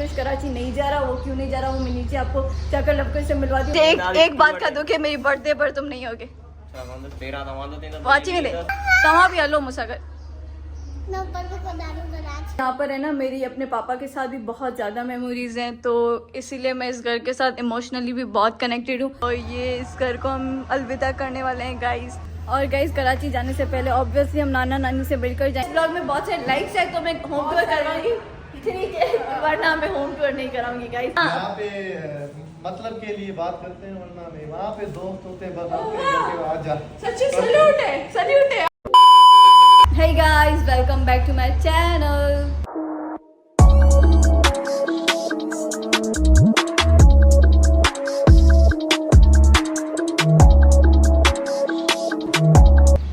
लवकुश कराची नहीं जा रहा, वो क्यों नहीं जा रहा वो मैं नीचे आपको जाकर लवकुश से मिलवाती हूँ। एक बात का दुख है, मेरी बर्थडे पर तुम नहीं होगे। तव्हां भी हलो मुसागर। यहाँ पर है ना मेरी अपने पापा के साथ भी बहुत ज़्यादा मेमोरीज हैं, तो इसीलिए मैं इस घर के साथ इमोशनली भी बहुत कनेक्टेड हूँ। और ये इस घर को हम अलविदा करने वाले हैं गाइस। और गाइस कराची जाने से पहले ऑब्वियसली हम नाना नानी से मिलकर जाएंगे। ब्लॉग में बहुत सारे लाइक्स है तो मैं होम टूर करवाऊंगी, ठीक है, वरना मैं होम टूर नहीं कराऊंगी गाइस। यहाँ पे मतलब के लिए बात करते हैं, वरना नहीं। वहाँ पे दोस्त होते हैं, बस आपके घर के आ जा। सच्ची सैल्यूट है, सैल्यूट है। Hey guys, welcome back to my channel.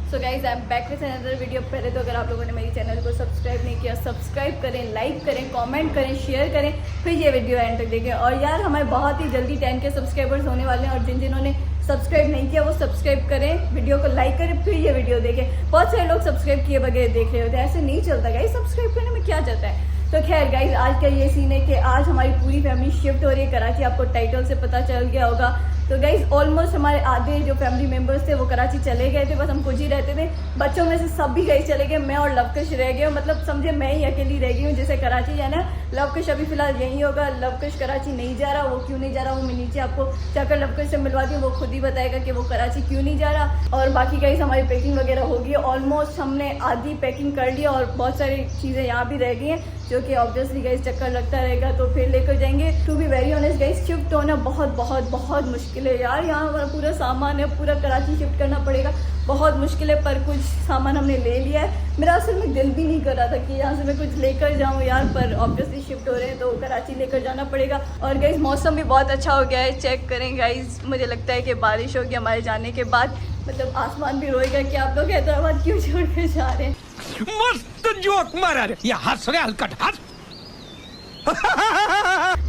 So guys, I'm back with another video. पहले तो अगर आप लोगों ने मेरी चैनल को सब्सक्राइब नहीं किया, सब्सक्राइब करें, लाइक करें, कमेंट करें, शेयर करें, फिर ये वीडियो एंड तक देखें। और यार हमारे बहुत ही जल्दी 10K सब्सक्राइबर्स होने वाले हैं, और जिन्होंने सब्सक्राइब नहीं किया वो सब्सक्राइब करें, वीडियो को लाइक करें, फिर ये वीडियो देखें। बहुत सारे लोग सब्सक्राइब किए बगैर देख रहे होते हैं, ऐसे नहीं चलता गाइस। सब्सक्राइब करने में क्या जाता है। तो खैर गाइस, आज का ये सीन है कि आज हमारी पूरी फैमिली शिफ्ट हो रही है कराची। आपको टाइटल से पता चल गया होगा। तो गाइस ऑलमोस्ट हमारे आधे जो फैमिली मेंबर्स थे वो कराची चले गए थे, बस हम कुछ ही रहते थे। बच्चों में से सब भी गाइस चले गए, मैं और लवकुश रह गए। मतलब समझे मैं ही अकेली रह गई हूँ जैसे कराची जाना। लवकुश अभी फिलहाल यही होगा। लवकुश कराची नहीं जा रहा, वो क्यों नहीं जा रहा वो मैं नीचे आपको जाकर लवकुश से मिलवाती हूँ, वो खुद ही बताएगा कि वो कराची क्यों नहीं जा रहा। और बाकी गाइस हमारी पैकिंग वगैरह होगी, ऑलमोस्ट हमने आधी पैकिंग कर लिया और बहुत सारी चीज़ें यहाँ भी रह गई हैं जो कि ऑब्वियसली गाइस चक्कर लगता रहेगा तो फिर लेकर जाएंगे। To be very honest guys, shift होना बहुत बहुत बहुत मुश्किल है यार। यहाँ हमारा पूरा सामान है, पूरा कराची शिफ्ट करना पड़ेगा, बहुत मुश्किल है। पर कुछ सामान हमने ले लिया है। मेरा असल में दिल भी नहीं कर रहा था कि यहाँ से मैं कुछ लेकर जाऊँ यार, पर ऑब्वियसली शिफ्ट हो रहे हैं तो कराची लेकर जाना पड़ेगा। और गाइस मौसम भी बहुत अच्छा हो गया है, चेक करें गाइस। मुझे लगता है कि बारिश होगी हमारे जाने के बाद, मतलब आसमान भी रोएगा कि आप लोग हैदराबाद क्यों छोड़ कर जा रहे हैं। मस्त जोक मारा रे, ये हंस रहे हलकट हंस।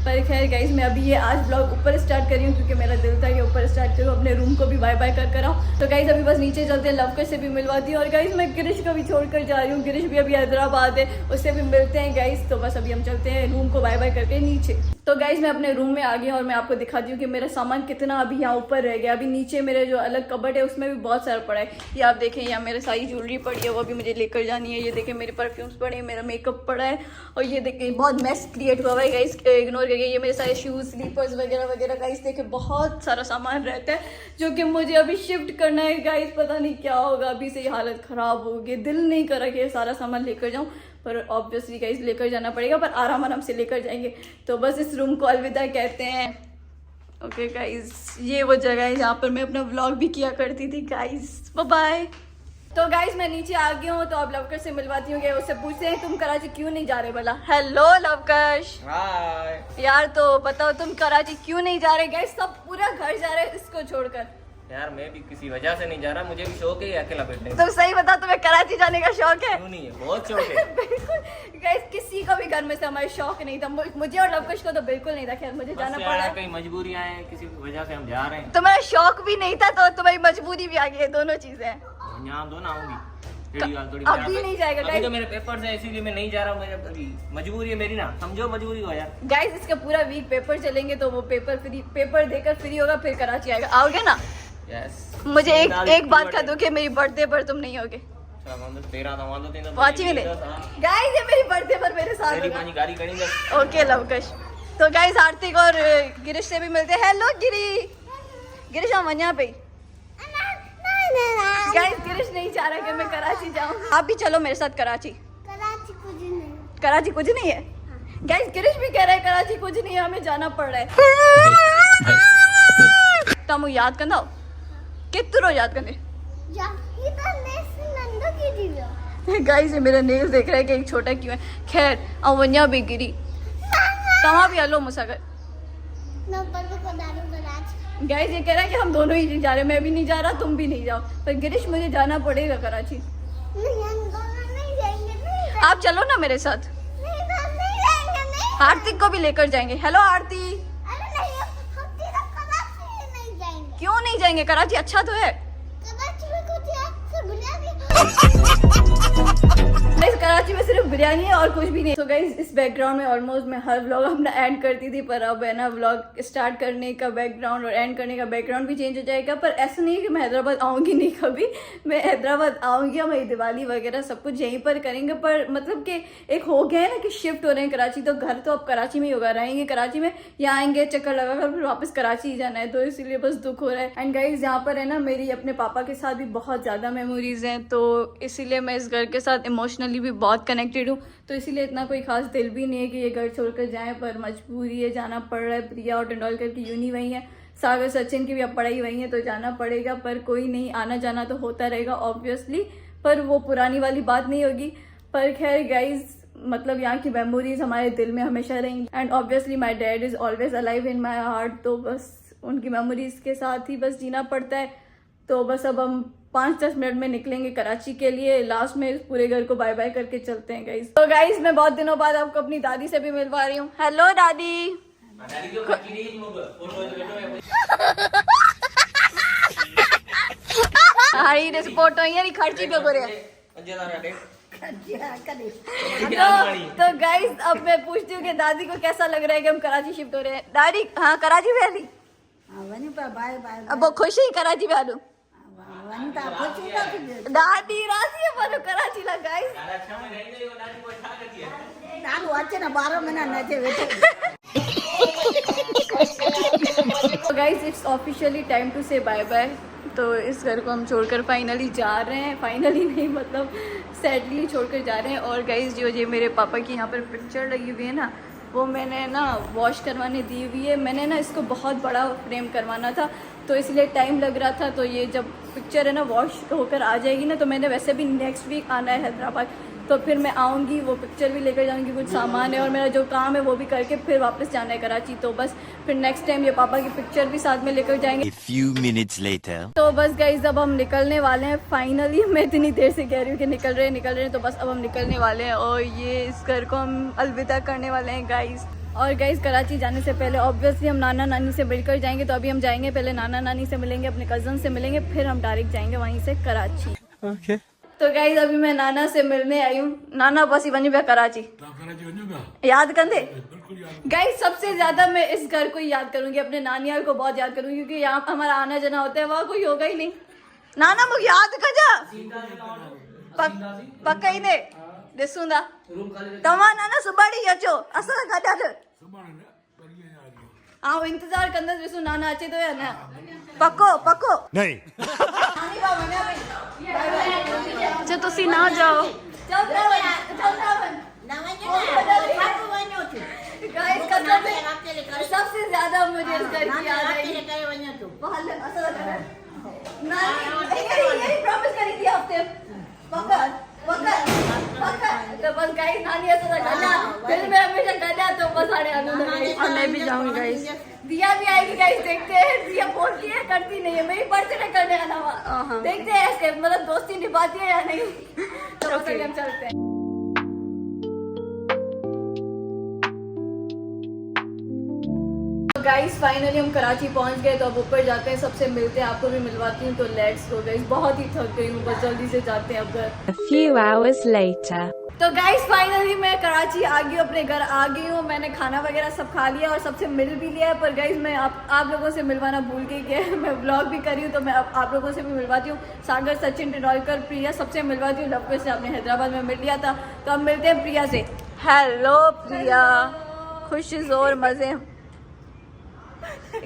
पर खैर गाइस, मैं अभी ये आज ब्लॉग ऊपर स्टार्ट कर रही हूँ क्योंकि मेरा दिल था कि ऊपर स्टार्ट करूँ, अपने रूम को भी बाय बाय कर आओ। तो गाइस अभी बस नीचे चलते हैं, लवकुश से भी मिलवाती हूँ। और गाइस मैं गिरीश को भी छोड़कर जा रही हूँ, गिरीश भी अभी हैदराबाद है, उससे भी मिलते हैं गाइस। तो बस अभी हम चलते हैं रूम को बाय बाय करके नीचे। तो गाइस मैं अपने रूम में आ गई और मैं आपको दिखाती हूँ कि मेरा सामान कितना अभी यहाँ ऊपर रह गया। अभी नीचे मेरे जो अलग कबर्ड है उसमें भी बहुत सारा पड़ा है। ये आप देखें, यहाँ मेरे सारी ज्वेलरी पड़ी है, वो भी मुझे लेकर जानी है। ये देखें मेरे परफ्यूम्स पड़े हैं, मेरा मेकअप पड़ा है। और ये देखें बहुत मैस क्रिएट हुआ है गाइस, इग्नोर करिए। ये मेरे सारे शूज, स्लीपर्स वगैरह वगैरह गाइस देखें, बहुत सारा सामान रहता है जो कि मुझे अभी शिफ्ट करना है गाइस। पता नहीं क्या होगा, अभी से हालत खराब होगी, दिल नहीं कर रहा कि ये सारा सामान लेकर जाऊँ, पर ऑब्वियसली गाइस लेकर जाना पड़ेगा, पर आराम आराम से लेकर जाएंगे। तो बस इस रूम को अलविदा कहते हैं। ओके गाइस, ये वो जगह है जहाँ पर मैं अपना व्लॉग भी किया करती थी गाइस। Bye bye. तो गाइस मैं नीचे आ गई हूँ, तो अब लवकुश से मिलवाती हूँ। उससे पूछते हैं तुम कराची क्यों नहीं जा रहे भला। हेलो लवकुश। हाय यार तो बताओ तुम कराची क्यों नहीं जा रहे। गाइस सब पूरा घर जा रहे हैं इसको छोड़कर। यार मैं भी किसी वजह से नहीं जा रहा, मुझे भी शौक है अकेला बैठने का। तुम सही बताओ, तुम्हें कराची जाने का शौक है? क्यों नहीं है, बहुत शौक है। बिल्कुल गाइस, किसी को भी घर में से हमारे शौक नहीं था, मुझे और लवकुश को तो बिल्कुल नहीं था। खैर मुझे जाना पड़ा, कई मजबूरियां हैं, किसी वजह से हम जा रहे हैं। तुम्हारा शौक भी नहीं था तो तुम्हारी मजबूरी भी आ गई है, दोनों चीजें। यहाँ दो ना आऊंगी अभी नहीं जाएगा अभी तो मेरे पेपर्स है, इसीलिए मैं नहीं जा रहा हूँ। मेरे अभी मजबूरी है मेरी ना, समझो मजबूरी हो यार। गाइस इसका पूरा वीक पेपर चलेंगे तो वो पेपर देकर फ्री होगा, फिर कराची आएगा। आओगे ना? यस। मुझे एक बात का दुख है, मेरी बर्थडे पर तुम नहीं होगे। गाइस ये मेरी बर्थडे पर मेरे साथ होगा। ओके लवकुश। तो गाइस आर्थिक और गिरीश से भी मिलते हैं। हेलो गिरीश हम यहाँ पे। गाइस गिरीश नहीं चाह रहा कि मैं कराची जाऊँ। आप भी चलो मेरे साथ कराची। कराची कुछ नहीं है। गाइस गिरीश भी कह रहा है कराची कुछ नहीं है, हमें जाना पड़ रहा है। तुम याद करना हो कितनो याद करने। गाइस ये मेरा नेल्स देख रहा है कि एक छोटा क्यों है। खैर अवन्या भी गिरी, तव्हां भी हलो मुसागर। गाइस ये कह रहा है कि हम दोनों ही जा रहे हैं, मैं भी नहीं जा रहा, तुम भी नहीं जाओ, पर गिरीश मुझे जाना पड़ेगा कराची। आप चलो ना मेरे साथ, आरती को भी लेकर जाएंगे। हेलो आरती। क्यों नहीं जाएंगे, कराची अच्छा तो है। गाइस कराची में सिर्फ बिरयानी है और कुछ भी नहीं। तो गाइस इस बैकग्राउंड में ऑलमोस्ट मैं हर व्लॉग अपना एंड करती थी, पर अब है ना व्लॉग स्टार्ट करने का बैकग्राउंड और एंड करने का बैकग्राउंड भी चेंज हो जाएगा। पर ऐसा नहीं है कि मैं हैदराबाद आऊँगी नहीं, कभी मैं हैदराबाद आऊँगी, हमारी दिवाली वगैरह सब कुछ यहीं पर करेंगे। पर मतलब कि एक हो गया है ना कि शिफ्ट हो रहे हैं कराची, तो घर तो अब कराची में ही होगा, रहेंगे कराची में, यहाँ आएंगे चक्कर लगाकर फिर वापस कराची ही जाना है, तो इसीलिए बस दुख हो रहा है। एंड गाइज यहाँ पर है ना मेरी अपने पापा के साथ भी बहुत ज़्यादा मेमोरीज हैं, तो इसीलिए मैं इस घर के साथ इमोशनली भी बहुत कनेक्टेड हूँ, तो इसीलिए इतना कोई खास दिल भी नहीं है कि ये घर छोड़कर जाएं, पर मजबूरी है, जाना पड़ रहा है। प्रिया और टेंडुलकर की यूनी वही है, सागर सचिन की भी अब पढ़ाई वही है, तो जाना पड़ेगा। पर कोई नहीं, आना जाना तो होता रहेगा ऑब्वियसली, पर वो पुरानी वाली बात नहीं होगी। पर खैर गाइज मतलब यहाँ की मेमोरीज हमारे दिल में हमेशा रहेंगी। And obviously my dad is always alive in my heart, तो बस उनकी मेमोरीज के साथ ही बस जीना पड़ता है। तो बस अब हम 5-10 मिनट में निकलेंगे कराची के लिए, लास्ट में इस पूरे घर को बाय बाय करके चलते हैं गाइज। तो गाइज मैं बहुत दिनों बाद आपको अपनी दादी से भी मिलवा रही हूँ। हेलो दादी। हारी रे सपोर्ट हो यार खर्ची पे करे। तो गाइज अब मैं पूछती हूँ कि दादी को कैसा लग रहा है कि हम कराची शिफ्ट हो रहे हैं। दादी हाँ कराची में आली अब खुश ही कराची में आलू दादी राजी है पर कराची ला गाइस तो guys it's officially time to say bye bye. तो इस घर को हम छोड़कर फाइनली जा रहे हैं, फाइनली नहीं मतलब सैडली छोड़कर जा रहे हैं। और गाइस जो ये मेरे पापा की यहाँ पर पिक्चर लगी हुई है ना, वो मैंने ना वॉश करवाने दी हुई है। मैंने ना इसको बहुत बड़ा फ्रेम करवाना था, तो इसलिए टाइम लग रहा था। तो ये जब पिक्चर है ना वॉश होकर आ जाएगी ना, तो मैंने वैसे भी नेक्स्ट वीक आना है हैदराबाद, तो फिर मैं आऊँगी, वो पिक्चर भी लेकर जाऊँगी, कुछ सामान है और मेरा जो काम है वो भी करके फिर वापस जाना है कराची। तो बस फिर नेक्स्ट टाइम ये पापा की पिक्चर भी साथ में लेकर जाएंगे। A few minutes later. तो बस गाइज अब हम निकलने वाले हैं फाइनली। मैं इतनी देर से कह रही हूँ कि निकल रहे हैं, तो बस अब हम निकलने वाले हैं और ये इस घर को हम अलविदा करने वाले हैं गाइज। और गाइज कराची जाने से पहले ऑब्वियसली हम नाना नानी से मिलकर जाएंगे, तो अभी हम जाएंगे पहले नाना नानी से मिलेंगे, अपने कजन से मिलेंगे, फिर हम डायरेक्ट जाएंगे वहीं से कराची। Okay. तो गाइज अभी मैं नाना से मिलने आई हूँ। नाना बस ही बनी पे कराची याद कर दे गाइज। सबसे ज्यादा मैं इस घर को याद करूंगी, अपने नानियाल को बहुत याद करूंगी, क्योंकि यहाँ हमारा आना जाना होता है, वहाँ कोई होगा ही नहीं। नाना मुझे याद कर जा पक्का ही ने दिसूंदा तमा नाना सुबाड़ी अचो असा गडा आओ इंतजार कंदा दिसू नाना अचे तो या ना पक्को पक्को नहीं जो तुसी ना जाओ गाइस कसम है सबसे ज्यादा मुझे इस घर की याद आई। यही प्रॉमिस करी थी हफ्ते पक्का पक्का पक्का। तो बस गाइस नानी ऐसा गला फिर मैं हमेशा गला, तो बस सारे आनंद और मैं भी जाऊंगी गाइस। दिया भी आएगी गाइस, देखते हैं। दिया बोलती है करती नहीं है, मेरी बर्थडे करने आना हुआ, देखते हैं ऐसे मतलब दोस्ती निभाती है या नहीं। तो बस हम चलते हैं। गाइस फाइनली हम कराची पहुंच गए, तो अब ऊपर जाते हैं, सबसे मिलते हैं, आपको भी मिलवाती हूँ। तो लेट्स गो गाइस, बहुत ही थक गई हूँ, बस जल्दी से जाते हैं अब घर। A few hours later. तो गाइस फाइनली मैं कराची आ गई हूँ, अपने घर आ गई हूँ। मैंने खाना वगैरह सब खा लिया और सबसे मिल भी लिया है। पर गाइस मैं आप लोगों से मिलवाना भूल गई कि मैं व्लॉग भी कर रही हूँ, तो मैं आप लोगों से भी मिलवाती हूँ। सागर सचिन टेंडुलकर प्रिया सबसे मिलवाती हूँ। लवकुश से आपने हैदराबाद में मिल लिया था, तो अब मिलते हैं प्रिया से। हेलो प्रिया, खुश और मजे।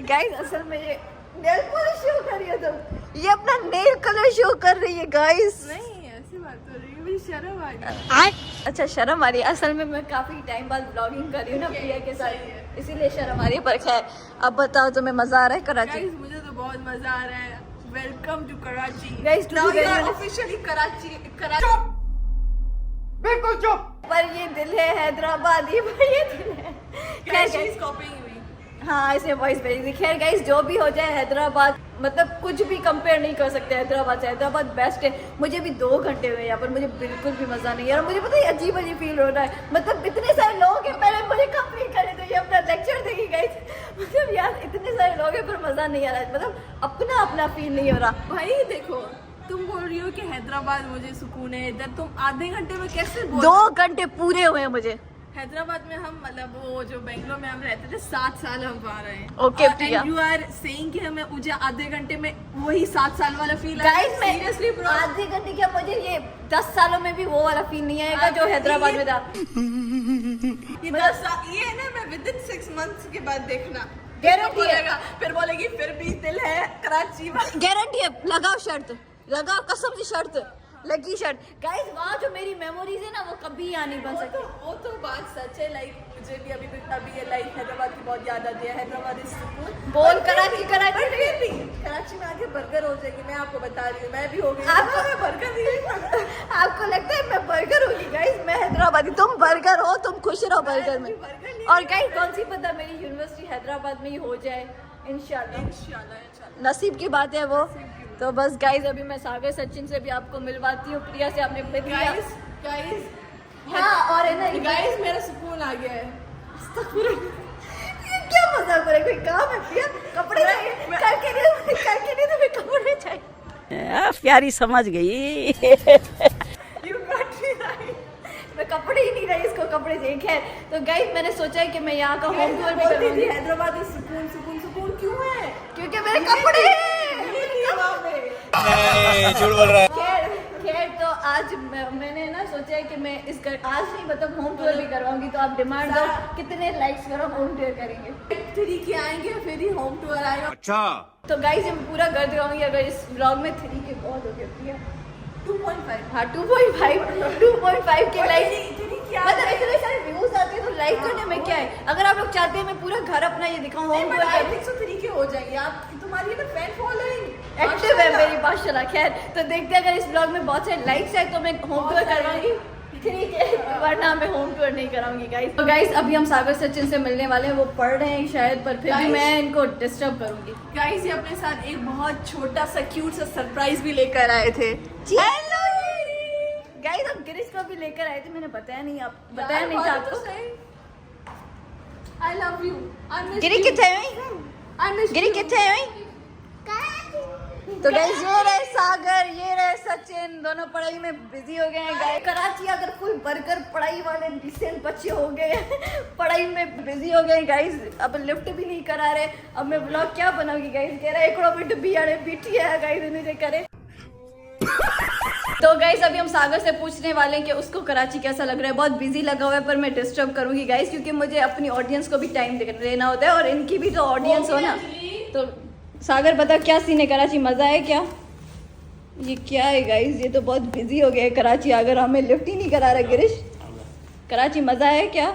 गाइस असल में ये नेल पॉलिश शो कर रही है, तो ये अपना नेल कलर शो कर रही है गाइस। नहीं ऐसी बात हो रही है, मुझे शर्म आ रही। अच्छा शर्म आ रही है, असल में मैं काफी टाइम बाद ब्लॉगिंग कर रही हूँ ना प्रिया के साथ, इसीलिए शर्म आ रही है। पर खैर अब बताओ तुम्हें मजा आ रहा है कराची? गाइस मुझे तो बहुत मजा आ रहा है। Welcome to Karachi guys. Now you are officially Karachi. बिल्कुल चुप। पर ये दिल है हैदराबाद, ये दिल है। गाइस शी इज कॉपिंग मी। हाँ इसने वॉइस भेजी थी। खैर गाइस जो भी हो जाए, हैदराबाद मतलब कुछ भी कंपेयर नहीं कर सकते हैदराबाद से। हैदराबाद बेस्ट है। मुझे भी 2 घंटे हुए यहाँ पर, मुझे बिल्कुल भी मजा नहीं है। और मुझे पता है अजीब अजीब फील हो रहा है, मतलब इतने सारे लोग हैं, पहले मुझे कंप्लीट करने दो, ये अपना लेक्चर देखिए गाइस। मतलब यार इतने सारे लोग हैं पर मजा नहीं आ रहा है, मतलब अपना अपना फील नहीं हो रहा। भाई देखो तुम बोल रही हो कि हैदराबाद मुझे सुकून है, इधर तुम आधे घंटे में कैसे बोल 2 घंटे पूरे हुए मुझे। हैदराबाद में हम मतलब वो जो बेंगलोर में हम रहते थे 7 साल हम वहाँ रहे हैं। Okay, Priya. You are saying कि हमें मुझे आधे घंटे में वही 7 साल वाला फील गाइस मैं सीरियसली ब्रो, आधे घंटे क्या, मुझे ये 10 सालों में भी वो वाला फील नहीं आएगा जो हैदराबाद में था। ये है ना, मैं विद इन 6 मंथ्स के बाद देखना गारंटी है। बोलेगा, फिर बोलेगी फिर भी दिल है कराची में। गारंटी है, लगाओ शर्त, लगाओ कसम से शर्त, लगी शर्ट। गाइस वहाँ जो मेरी मेमोरीज है ना वो कभी यहाँ नहीं बन सकती। वो तो बात सच है, लाइक मुझे भी अभी ये लाइक हैदराबाद की बहुत याद आती है। हैदराबाद इज सुकून। बोल कराची कराची But फिर भी कराची में आके बर्गर हो जाएगी, मैं आपको बता रही हूँ, मैं भी हो गई। आपको मैं बर्गर नहीं आपको लगता है मैं बर्गर होगी? गाइस मैं हैदराबादी, तुम बर्गर हो, तुम खुश रहो बर्गर में। बर्गर नहीं। और गाइस कौन सी पता मेरी यूनिवर्सिटी हैदराबाद में ही हो जाए इंशाल्लाह। इंशाल्लाह नसीब की बात है वो। तो बस गाइस अभी मैं सागर सचिन से भी आपको मिलवाती हूँ, प्रिया से आपने मिल लिया। गाइस हाँ और है ना गाइस मेरा सुकून आ गया है। ये क्या मजाक हो रहा है? कोई काम है प्रिया? कपड़े चाहिए करके नहीं तुम्हें कपड़े चाहिए। प्यारी समझ गई। You got me right. मैं कपड़े ही नहीं रही, इसको कपड़े चाहिए। खैर तो गाइस मैंने सोचा है कि मैं यहाँ का होम टूर भी बोलती करूँगी थी हैदराबाद में सुकून सुकून सुकून क्यों है? क्योंकि मेरे कपड़े हैं। ये नहीं है वहाँ पे। खैर तो आज मैंने ना सोचा है कि मैं इस आज नहीं मतलब होम टूर भी करवाऊंगी। तो आप डिमांड दो कितने लाइक्स पर हम होम टूर करेंगे। थ्री के आएंगे फिर ही होम टूर आएगा। अच्छा तो गाइस मैं पूरा कर दिखाऊंगी अगर इस ब्लॉग में 3 के बहुत हो गए प्रिया। 2.5 हाँ 2.5 के लाइक मतलब इतने सारे व्यूज आते हैं तो लाइक करने में क्या है। अगर आप लोग चाहते हैं मैं पूरा घर अपना ये दिखाऊं home tour I think so 3 के हो जाएंगे। आप तुम्हारी ना फैन फॉलोइंग एक्टिव है मेरी माशाल्लाह। खैर तो देखते हैं अगर इस ब्लॉग में बहुत सारे लाइक्स आए तो मैं होम टूर करवाऊंगी, ठीक है, वरना मैं होम टूर नहीं कराऊंगी गाइस। तो गाइस अभी हम सागर सचिन से मिलने वाले हैं, वो पढ़ रहे हैं शायद पर फिर भी Guys, मैं इनको डिस्टर्ब करूंगी। गाइस ये अपने साथ एक बहुत छोटा सा क्यूट सा सरप्राइज भी लेकर आए थे। हेलो गाइस हम गिरीश को भी लेकर आए थे, मैंने बताया नहीं, आप बताया नहीं था आपको। I love you. गिरी किथे है? गिरी किथे है? तो गाइस ये रहे सागर, ये रहे सचिन, दोनों पढ़ाई में बिजी हो गए हैं गाइस। कराची अगर फुल बर्गर पढ़ाई वाले डिसेंट बच्चे हो गए पढ़ाई में बिजी हो गए गाइस। अब लिफ्ट भी नहीं करा रहे, अब मैं ब्लॉग क्या बनाऊंगी गाइस। कह रहा है एकड़ो मिनट भी आड़े बीठी है गाइस इन्हें करे। तो गाइस अभी हम सागर से पूछने वाले हैं कि उसको कराची कैसा लग रहा है। बहुत बिजी लगा हुआ है पर मैं डिस्टर्ब करूंगी गाइस क्योंकि मुझे अपनी ऑडियंस को भी टाइम देना होता है और इनकी भी तो ऑडियंस हो ना। तो सागर बता क्या सीन है कराची, मजा है क्या? ये क्या है गाइस, ये तो बहुत बिजी हो गया है कराची। अगर हमें लिफ्ट ही नहीं करा रहा गिरीश, कराची मजा है क्या?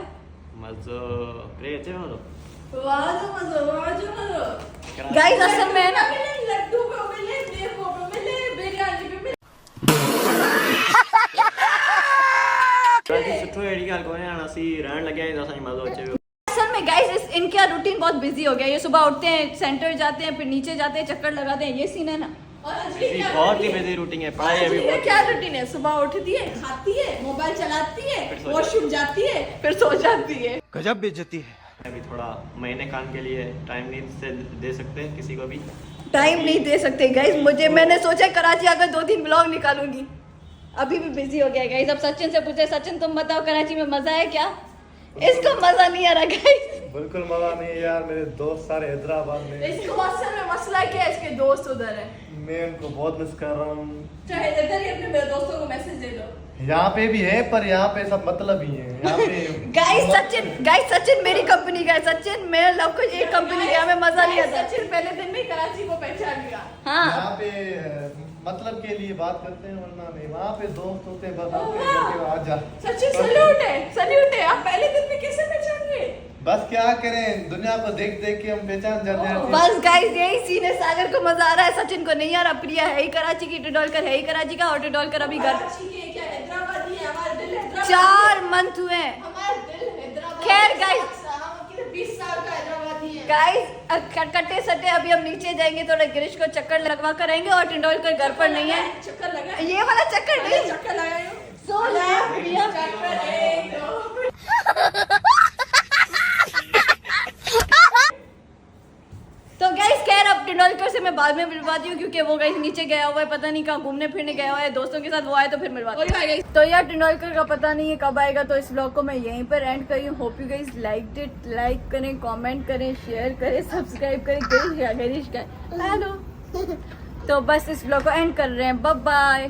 गाइस असल में है ना लड्डू पे मिले, देखो पे मिले, बिरयानी पे मिले। सुठो अहिड़ी ॻाल्हि कोन्हे, हाणे असीं रहण लॻिया आहियूं त असांखे मज़ो अचे पियो। असल में गाइस इनका रूटीन बहुत बिजी हो गया। ये सुबह उठते हैं, सेंटर जाते हैं, फिर नीचे जाते हैं, चक्कर लगाते हैं, ये सीन है ना। और अंजलि जी, क्या बहुत ही करती है? बिजी रूटीन है, पढ़ाई अभी अंजलि का बहुत क्या रूटीन है? सुबह उठती है, खाती है, मोबाइल चलाती है, फिर सो वॉशरूम जाती है, फिर सो जाती है। गजब बेइज्जती है। अभी थोड़ा महीने खान के लिए टाइम नहीं दे सकते किसी को भी। टाइम नहीं दे सकते गाइस मुझे। मैंने सोचा कराची अगर 2-3 ब्लॉग निकालूंगी, अभी भी बिजी हो गया गाइस। अब सचिन से पूछे, सचिन तुम बताओ कराची में मजा है क्या? इसको मजा नहीं आ रहा गाइस। बिल्कुल मजा नहीं है यार, मेरे दोस्त सारे हैदराबाद में। इसको असल में मसला क्या है, इसके दोस्त उधर है। मैं उनको बहुत मिस कर रहा हूँ। चाहे इधर ही अपने मेरे दोस्तों को मैसेज दे दो। यहाँ पे भी है पर यहाँ पे सब मतलब ही है। यहाँ पे गाइस सचिन मेरी कंपनी का है। सचिन मैं लव को एक कंपनी का, हमें मजा नहीं आता। सचिन पहले दिन में कराची को पहचान लिया। हाँ यहाँ पे मतलब के लिए बात करते हैं वरना नहीं। वहाँ पे दोस्त होते हैं बस आपके घर के आ जा। सचिन सल्यूट है। आप पहले दिन में कैसे पहचान गए? बस क्या करें, दुनिया को देख देख के हम पहचान जाते हैं। बस गाइस यही सीन है। सागर को मजा आ रहा है, सचिन को नहीं आ रहा। प्रिया है ही कराची की, टिडोलकर है ही कराची का, और टिडोलकर अभी घर कराची के क्या हैदराबादी है, हमारा दिल हैदराबाद। 4 मंथ हुए हैं। हमारा दिल हैदराबाद। खैर गाइस, हम 20 साल का हैदराबादी है। गाइस कट्टे सट्टे अभी हम नीचे जाएंगे, थोड़ा गिरीश को चक्कर लगवा कर आएंगे। और टिंडोलकर घर पर नहीं है। चक्कर लगा, ये वाला चक्कर नहीं, चक्कर लगायो। सो प्रिया चक्कर 1 2। तो गाइस खैर अब टिंडोलकर से मैं मैं बाद में मिलवाती हूँ, क्योंकि वो गाइस नीचे गया हुआ है, पता नहीं कहाँ घूमने फिरने गया हुआ है दोस्तों के साथ, वो आए तो फिर मिलवाती हूँ। तो यार टेंडुलकर का पता नहीं है कब आएगा, तो इस ब्लॉग को मैं यहीं पर एंड करी हूँ। Hope you guys like it, like करें, कमेंट करें, शेयर करें, सब्सक्राइब करें। हेलो तो बस इस ब्लॉग को एंड कर रहे हैं। Bye bye.